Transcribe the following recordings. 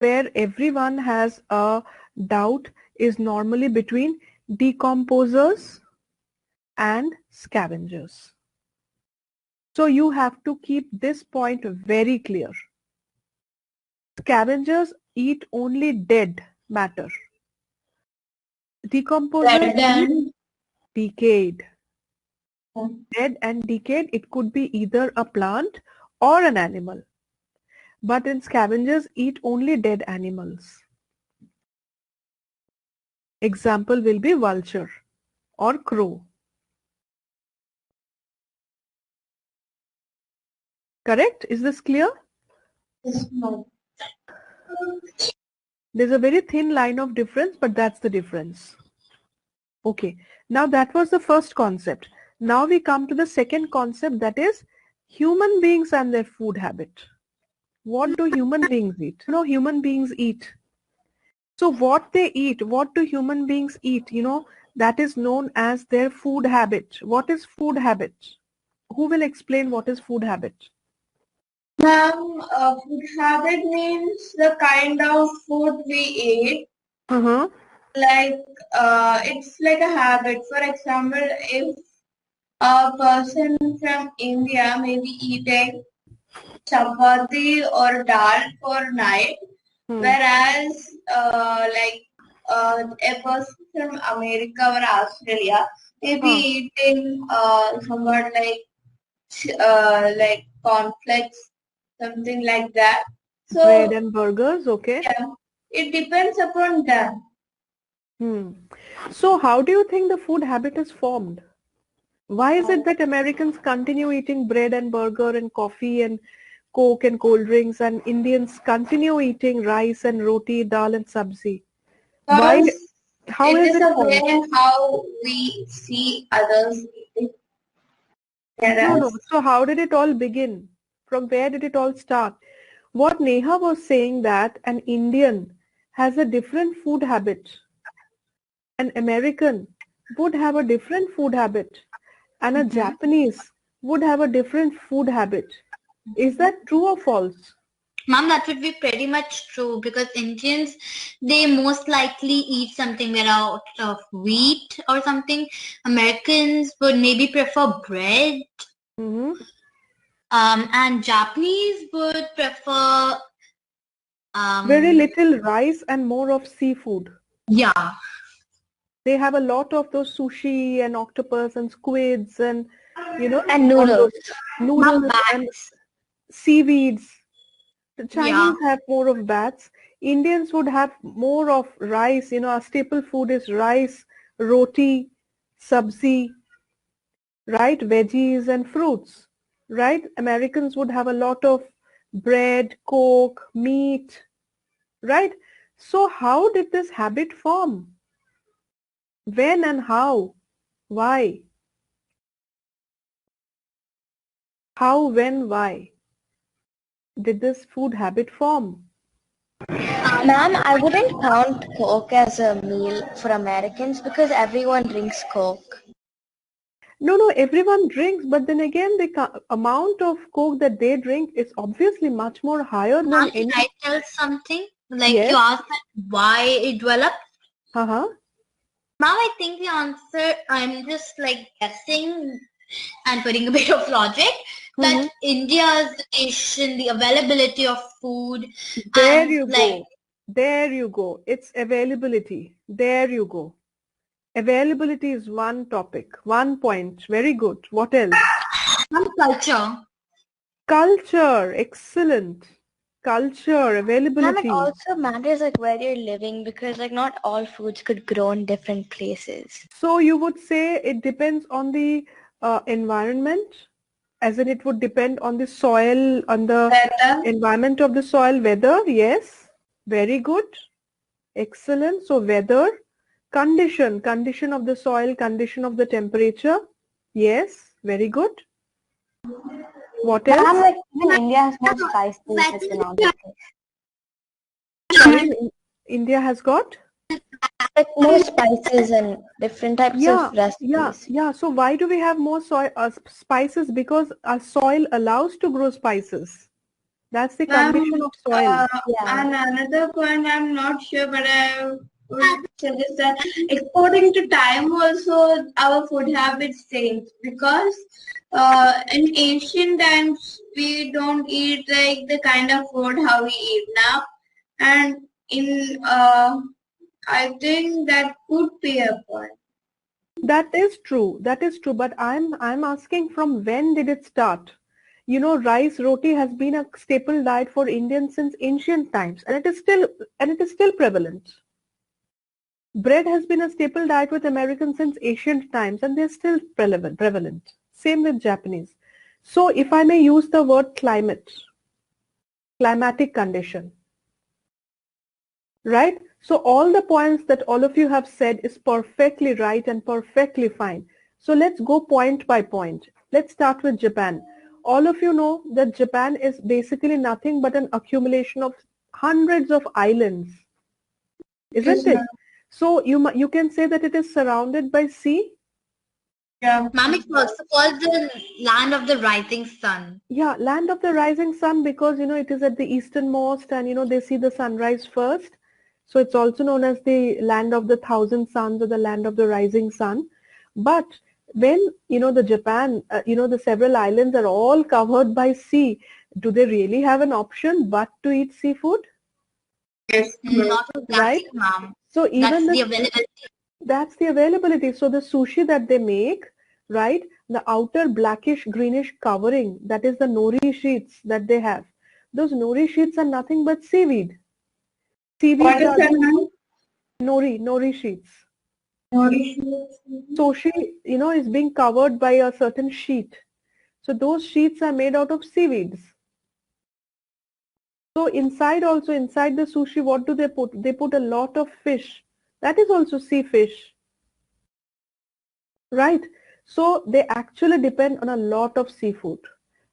where everyone has a doubt is normally between decomposers and scavengers. So you have to keep this point very clear. Scavengers eat only dead matter. Decomposers eat decayed. Dead and decayed, it could be either a plant or an animal. But in scavengers eat only dead animals. Example will be vulture or crow. Correct? Is this clear? No. There's a very thin line of difference, but that's the difference. Okay. Now that was the first concept. Now we come to the second concept, that is human beings and their food habit. What do human beings eat? You know, human beings eat. So what they eat, what do human beings eat? You know, that is known as their food habit. What is food habit? Who will explain what is food habit? Ma'am, food habit means the kind of food we eat. Uh-huh. Like, it's like a habit. For example, if a person from India may be eating chapati or dal for night, whereas a person from America or Australia may be eating somewhat like cornflakes, something like that. So Bread and burgers, okay. yeah, it depends upon them. So how do you think the food habit is formed? Why is it that Americans continue eating bread and burger and coffee and Coke and cold drinks, and Indians continue eating rice and roti, dal and sabzi? Why? Because How it is is it a formed? way how we see others eating. No. Whereas, So how did it all begin? From where did it all start? What Neha was saying, that an Indian has a different food habit. An American would have a different food habit. And a Japanese would have a different food habit. Is that true or false? Mom, that would be pretty much true because Indians, they most likely eat something made out of wheat or something. Americans would maybe prefer bread. Mm-hmm. And Japanese would prefer, Very little rice and more of seafood. yeah. They have a lot of those sushi and octopus and squids and, you know, And all those noodles. noodles and seaweeds. The Yeah. Chinese have more of bats. Indians would have more of rice. You know, our staple food is rice, roti, sabzi, right? Veggies and fruits, right? Americans would have a lot of bread, coke, meat, right? So how did this habit form? When and how? Why? How, when, why did this food habit form? Ma'am, I wouldn't count Coke as a meal for Americans because everyone drinks Coke. No, everyone drinks, but then again, the amount of coke that they drink is obviously much more higher than Mom, any. can I tell something? Like Yes. you asked that why it developed. Uh-huh. Now I think the answer, I'm just like guessing and putting a bit of logic that India's nation, the availability of food, There and you go. There you go. It's availability. There you go. Availability is one topic, one point. Very good. What else? some culture. Culture. Excellent. Culture, Ma'am, it availability. also matters like where you're living because like not all foods could grow in different places. So you would say it depends on the environment, as in it would depend on the soil, on the weather, environment of the soil, weather. Yes. Very good. Excellent. So weather, condition of the soil, condition of the temperature. Yes. Very good. What Ma'am, else? like even India has more spices than all the Sorry, India has got? like more spices and different types of recipes. Yeah. So why do we have more soil spices? Because our soil allows to grow spices. That's the Ma'am, condition of soil. Yeah. and another point, I'm not sure, but I would suggest that according to time also our food habits change because in ancient times we don't eat like the kind of food how we eat now, and in I think that could be a point. That is true. That is true. But I'm asking from when did it start? You know, rice roti has been a staple diet for Indians since ancient times, and it is still prevalent. Bread has been a staple diet with Americans since ancient times, and they're still prevalent. Same with Japanese. So if I may use the word climate, climatic condition, right? So all the points that all of you have said is perfectly right and perfectly fine. So let's go point by point. Let's start with Japan. All of you know that Japan is basically nothing but an accumulation of hundreds of islands, isn't it? ma'am. So you can say that it is surrounded by sea. Yeah. Ma'am, it's also called the land of the rising sun. Yeah, land of the rising sun because you know it is at the easternmost and you know they see the sunrise first. So it's also known as the land of the thousand suns or the land of the rising sun. But when you know the Japan, you know the several islands are all covered by sea, do they really have an option but to eat seafood? Yes. Not Right? exactly, ma'am. So even That's the the availability. that's the availability. So the sushi that they make, right? The outer blackish greenish covering, that is the nori sheets that they have. Those nori sheets are nothing but seaweed. What Seaweeds is are that, ma'am? nori sheets. Nourishment. Sushi, you know, is being covered by a certain sheet. So those sheets are made out of seaweeds. So inside also, inside the sushi, what do they put? They put a lot of fish. That is also sea fish. Right. So they actually depend on a lot of seafood.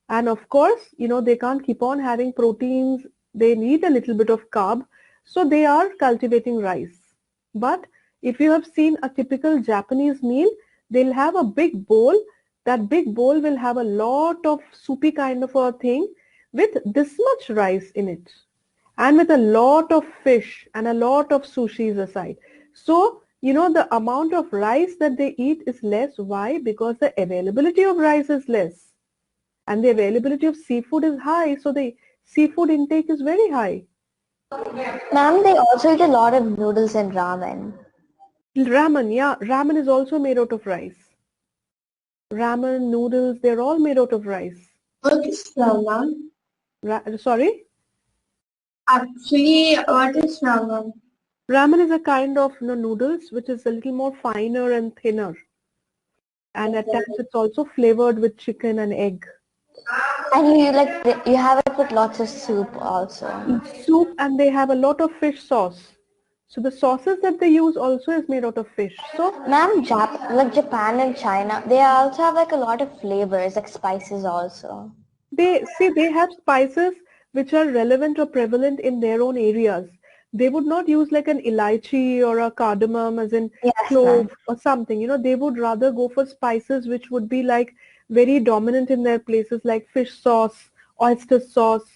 And of course, you know, they can't keep on having proteins. They need a little bit of carb. So they are cultivating rice. But if you have seen a typical Japanese meal, they'll have a big bowl. That big bowl will have a lot of soupy kind of a thing with this much rice in it and with a lot of fish and a lot of sushis aside. So, you know, the amount of rice that they eat is less. Why? Because the availability of rice is less and the availability of seafood is high. So the seafood intake is very high. Ma'am, they also eat a lot of noodles and ramen. Ramen, yeah, ramen is also made out of rice. Ramen, noodles, they're all made out of rice. What is ramen? Sorry? Actually, what is ramen? Ramen is a kind of noodles which is a little more finer and thinner. And at times it's also flavored with chicken and egg. And you have it with lots of soup also. Soup, and they have a lot of fish sauce. So the sauces that they use also is made out of fish. So Ma'am, like Japan and China, they also have like a lot of flavors, like spices also. they have spices which are relevant or prevalent in their own areas. They would not use like an elaichi or a cardamom as in Yes, clove ma'am. or something. You know, they would rather go for spices which would be like very dominant in their places like fish sauce, oyster sauce,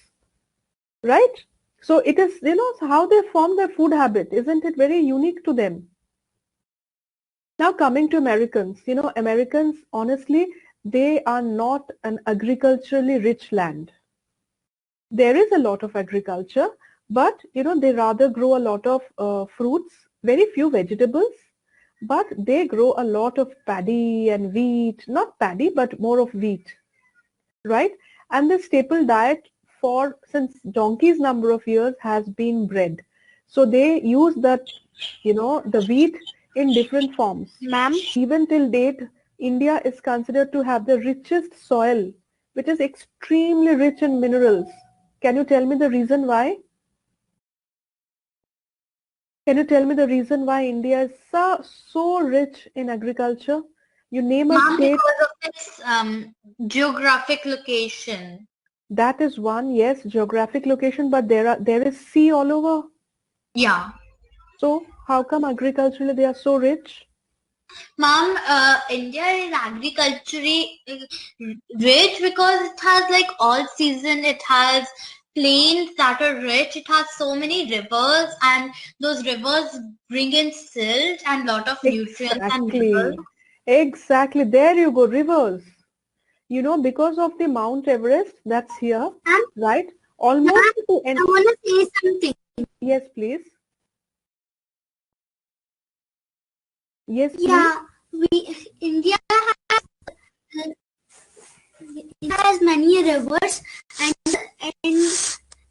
right? So it is, you know, how they form their food habit. Isn't it very unique to them? Now coming to Americans, you know, Americans, honestly, they are not an agriculturally rich land. There is a lot of agriculture, but, you know, they rather grow a lot of fruits, very few vegetables, but they grow a lot of paddy and wheat, not paddy, but more of wheat, right? And the staple diet for since donkey's number of years has been bread. So they use that, you know, the wheat in different forms. Ma'am, Even till date, India is considered to have the richest soil, which is extremely rich in minerals. Can you tell me the reason why? Can you tell me the reason why India is so rich in agriculture? You name a ma'am, state. because of its geographic location. That is one, yes, geographic location, but there is sea all over. Yeah. So how come agriculturally they are so rich? Ma'am, India is agriculturally rich because it has like all season. It has plains that are rich, it has so many rivers, and those rivers bring in silt and lot of nutrients and minerals. Exactly. There you go, rivers. You know, because of the Mount Everest that's here, And right? Almost to I end. want to say something. Yes, please. Yes, please. Yeah, India has many rivers, and and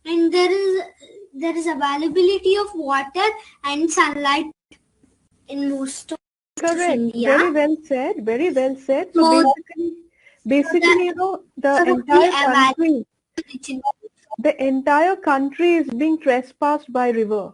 and there is availability of water and sunlight in most of Correct. India. Very well said. Very well said. So So basically, you know, the so entire the country, availability. the entire country is being trespassed by river.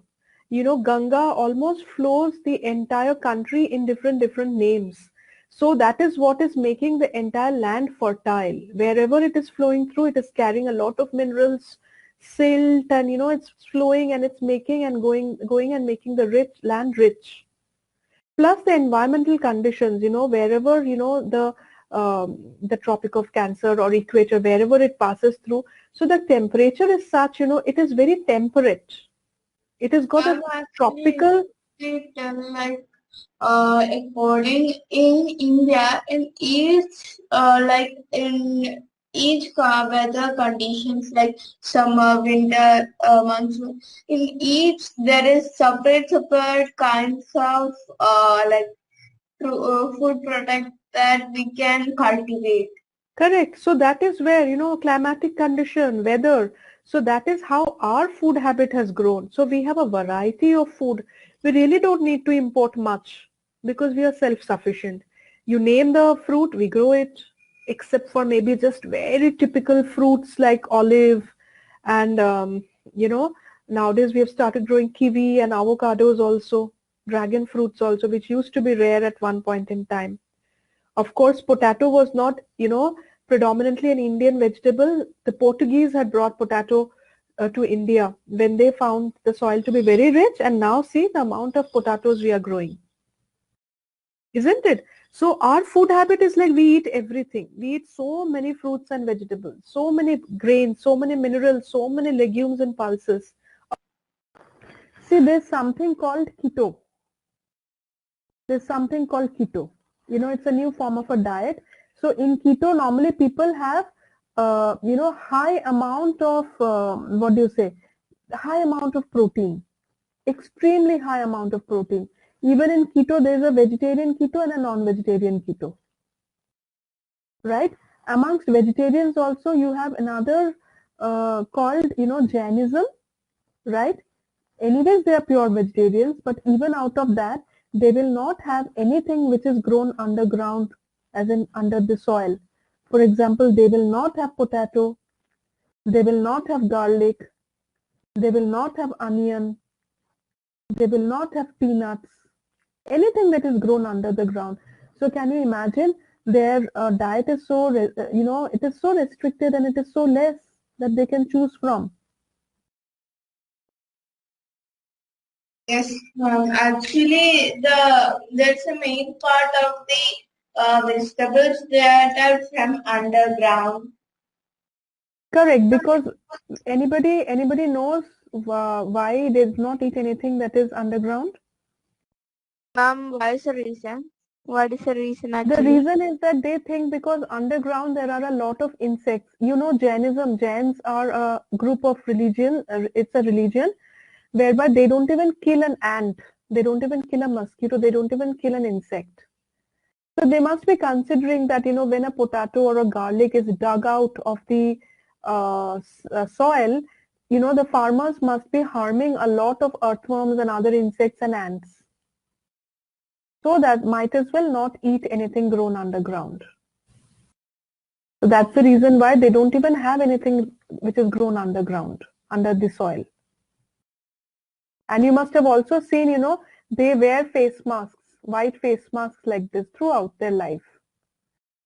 You know, Ganga almost flows the entire country in different names. So that is what is making the entire land fertile. Wherever it is flowing through, it is carrying a lot of minerals, silt, and you know, it's flowing and it's making and going and making the rich land rich. Plus the environmental conditions, you know, wherever, you know, the Tropic of Cancer or equator, wherever it passes through, so the temperature is such, you know, it is very temperate. It has got a Actually, tropical. they tell like according in India, in each in each weather conditions like summer, winter, monsoon, in each there is separate kinds of food product that we can cultivate. Correct. So that is where, you know, climatic condition, weather. So that is how our food habit has grown. So we have a variety of food. We really don't need to import much because we are self-sufficient. You name the fruit, we grow it, except for maybe just very typical fruits like olive and, you know, nowadays we have started growing kiwi and avocados also, dragon fruits also, which used to be rare at one point in time. Of course, potato was not, you know, predominantly an Indian vegetable. The Portuguese had brought potato to India when they found the soil to be very rich, and now see the amount of potatoes we are growing. Isn't it? So our food habit is like we eat everything. We eat so many fruits and vegetables, so many grains, so many minerals, so many legumes and pulses. See, there's something called keto. There's something called keto. You know, it's a new form of a diet. So in keto, normally people have, you know, high amount of, what do you say, high amount of protein, extremely high amount of protein. Even in keto, there's a vegetarian keto and a non-vegetarian keto, right? Amongst vegetarians also, you have another called, you know, Jainism, right? Anyways, they are pure vegetarians, but even out of that, they will not have anything which is grown underground, as in under the soil. For example, they will not have potato, they will not have garlic, they will not have onion, they will not have peanuts, anything that is grown under the ground. So can you imagine their diet is so, you know, it is so restricted and it is so less that they can choose from. Yes, actually, there's a main part of the vegetables that are from underground. Correct, because anybody knows why they do not eat anything that is underground? Ma'am, what is the reason? What is the reason The actually? reason is that they think because underground there are a lot of insects. You know, Jainism, Jains are a group of religion, it's a religion whereby they don't even kill an ant, they don't even kill a mosquito, they don't even kill an insect. So they must be considering that, you know, when a potato or a garlic is dug out of the soil, you know, the farmers must be harming a lot of earthworms and other insects and ants. So that might as well not eat anything grown underground. So that's the reason why they don't even have anything which is grown underground, under the soil. And you must have also seen, you know, they wear face masks, white face masks like this throughout their life,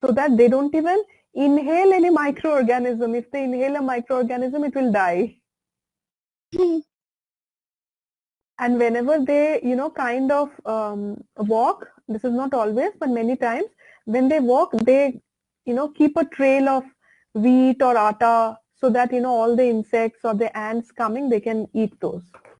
so that they don't even inhale any microorganism. If they inhale a microorganism, it will die. And whenever they, you know, kind of walk, this is not always, but many times, when they walk, they, you know, keep a trail of wheat or atta so that all the insects or the ants coming, they can eat those.